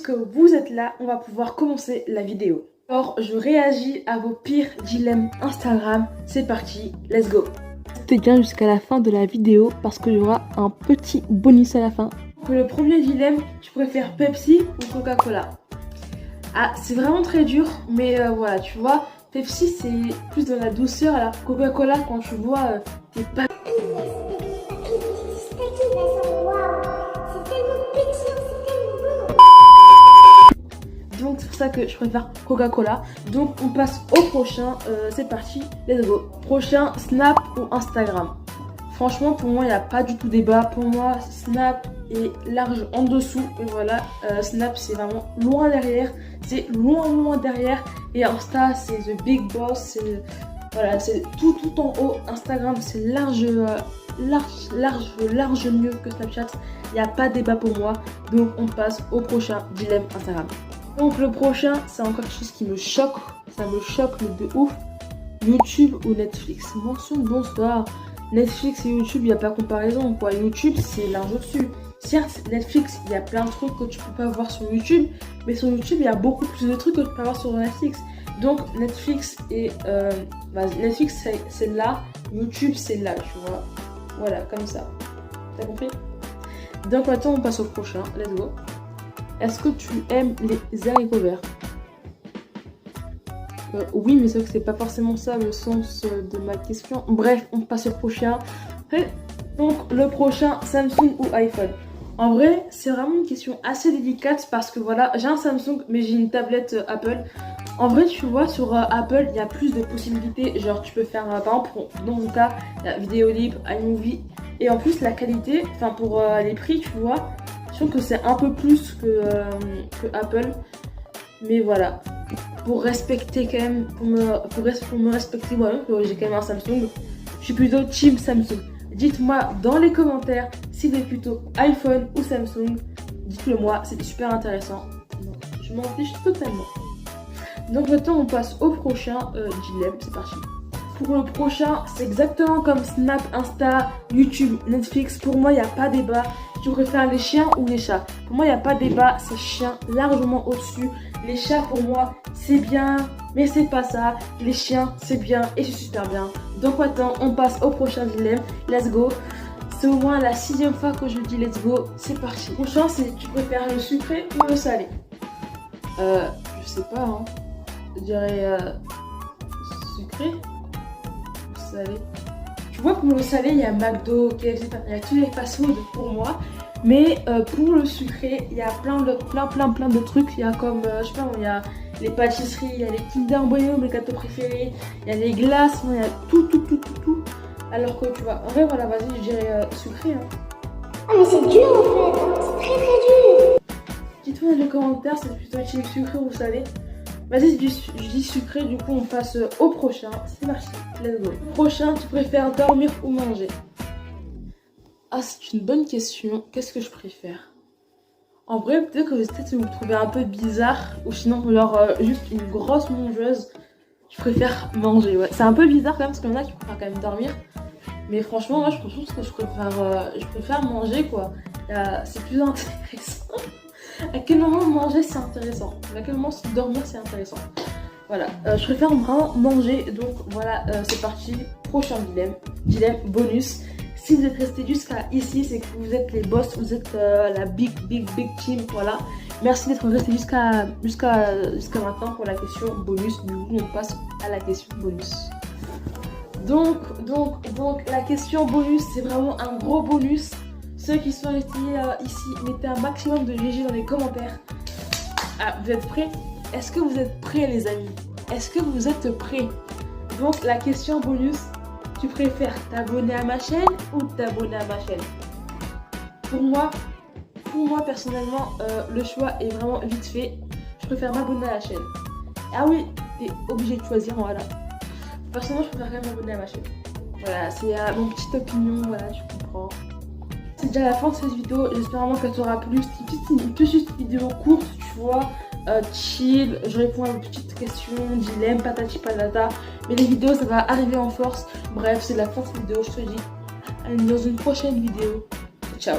que vous êtes là, on va pouvoir commencer la vidéo. Alors, je réagis à vos pires dilemmes Instagram. C'est parti, let's go. Restez bien jusqu'à la fin de la vidéo parce qu'il y aura un petit bonus à la fin. Pour le premier dilemme, tu préfères Pepsi ou Coca-Cola? Ah, c'est vraiment très dur, mais voilà, tu vois, Pepsi c'est plus de la douceur, alors Coca-Cola, quand tu vois, t'es pas... Donc c'est pour ça que je préfère Coca-Cola. Donc on passe au prochain, c'est parti, let's go. Prochain, Snap ou Instagram? Franchement pour moi il n'y a pas du tout débat. Pour moi Snap est large en dessous. Et voilà, Snap c'est vraiment loin derrière. C'est loin derrière. Et Insta c'est the big boss. C'est voilà, c'est tout en haut. Instagram c'est large mieux que Snapchat. Il n'y a pas débat pour moi. Donc on passe au prochain dilemme Instagram. Donc le prochain, c'est encore quelque chose qui me choque, ça me choque de ouf. YouTube ou Netflix? Bonsoir. Netflix et YouTube, il n'y a pas comparaison quoi. YouTube, c'est large au-dessus. Certes, Netflix, il y a plein de trucs que tu peux pas voir sur YouTube, mais sur YouTube, il y a beaucoup plus de trucs que tu peux voir sur Netflix. Donc Netflix et Netflix c'est là, YouTube c'est là, tu vois. Voilà, comme ça. T'as compris? Donc maintenant, on passe au prochain. Let's go. Est-ce que tu aimes les haricots verts? Oui, mais c'est que c'est pas forcément ça le sens de ma question. Bref, on passe au prochain. Donc, le prochain, Samsung ou iPhone? En vrai, c'est vraiment une question assez délicate parce que voilà, j'ai un Samsung, mais j'ai une tablette Apple. En vrai, tu vois, sur Apple, il y a plus de possibilités. Genre, tu peux faire, par exemple, dans mon cas, la vidéo libre, iMovie. Et en plus, la qualité, enfin, pour les prix, tu vois, je trouve que c'est un peu plus que Apple. Mais voilà, pour respecter quand même, pour me respecter moi-même, j'ai quand même un Samsung, je suis plutôt team Samsung. Dites-moi dans les commentaires si vous êtes plutôt iPhone ou Samsung. Dites-le moi, c'est super intéressant. Je m'en fiche totalement. Donc maintenant on passe au prochain dilemme, c'est parti. Pour le prochain, c'est exactement comme Snap, Insta, YouTube, Netflix. Pour moi, il n'y a pas débat. Tu préfères les chiens ou les chats? Pour moi, il n'y a pas débat. C'est chiens largement au-dessus. Les chats, pour moi, c'est bien, mais c'est pas ça. Les chiens, c'est bien et c'est super bien. Donc maintenant, on passe au prochain dilemme. Let's go. C'est au moins la 6e fois que je dis let's go. C'est parti. Le prochain, c'est tu préfères le sucré ou le salé? Je sais pas, hein. Je dirais sucré. Salé. Tu vois, pour le salé, il y a McDo, KFC, il y a tous les fast-food pour moi. Mais pour le sucré, il y a plein de trucs. Il y a comme, je sais pas, il y a les pâtisseries, il y a les Kinder Bueno, mes gâteaux préférés, il y a les glaces, il y a tout. Alors que tu vois, en vrai, voilà, vas-y, je dirais sucré. Hein. Ah, mais c'est dur en fait, hein. C'est très dur. Dites-moi dans les commentaires, c'est plutôt sucré ou salé. Vas-y, je dis sucré, du coup on passe au prochain. C'est parti, let's go. Prochain, tu préfères dormir ou manger? Ah, c'est une bonne question. Qu'est-ce que je préfère? En vrai, peut-être que vous me trouvez un peu bizarre. Ou sinon, genre juste une grosse mangeuse. Je préfère manger, ouais. C'est un peu bizarre quand même, parce qu'il y en a qui préfèrent quand même dormir. Mais franchement, moi je pense que je préfère manger, quoi. C'est plus intéressant. À quel moment manger c'est intéressant? À quel moment dormir c'est intéressant? Voilà, je préfère vraiment manger. Donc voilà, c'est parti. Prochain dilemme bonus. Si vous êtes resté jusqu'à ici, c'est que vous êtes les boss, vous êtes la big team. Voilà, merci d'être resté jusqu'à maintenant pour la question bonus. Du coup on passe à la question bonus. Donc la question bonus, c'est vraiment un gros bonus. Ceux qui sont restés ici, mettez un maximum de GG dans les commentaires. Ah, vous êtes prêts? Est-ce que vous êtes prêts les amis? Est-ce que vous êtes prêts? Donc la question bonus, tu préfères t'abonner à ma chaîne ou t'abonner à ma chaîne? Pour moi personnellement, le choix est vraiment vite fait. Je préfère m'abonner à la chaîne. Ah oui, t'es obligé de choisir, voilà. Personnellement, je préfère quand même m'abonner à ma chaîne. Voilà, c'est mon petite opinion, voilà, tu comprends. C'est déjà la fin de cette vidéo, j'espère vraiment qu'elle t'aura plu. C'est une petite vidéo courte, tu vois, chill, je réponds à vos petites questions, dilemme, patati patata. Mais les vidéos, ça va arriver en force. Bref, c'est la fin de cette vidéo, je te dis. Allez, dans une prochaine vidéo. Ciao.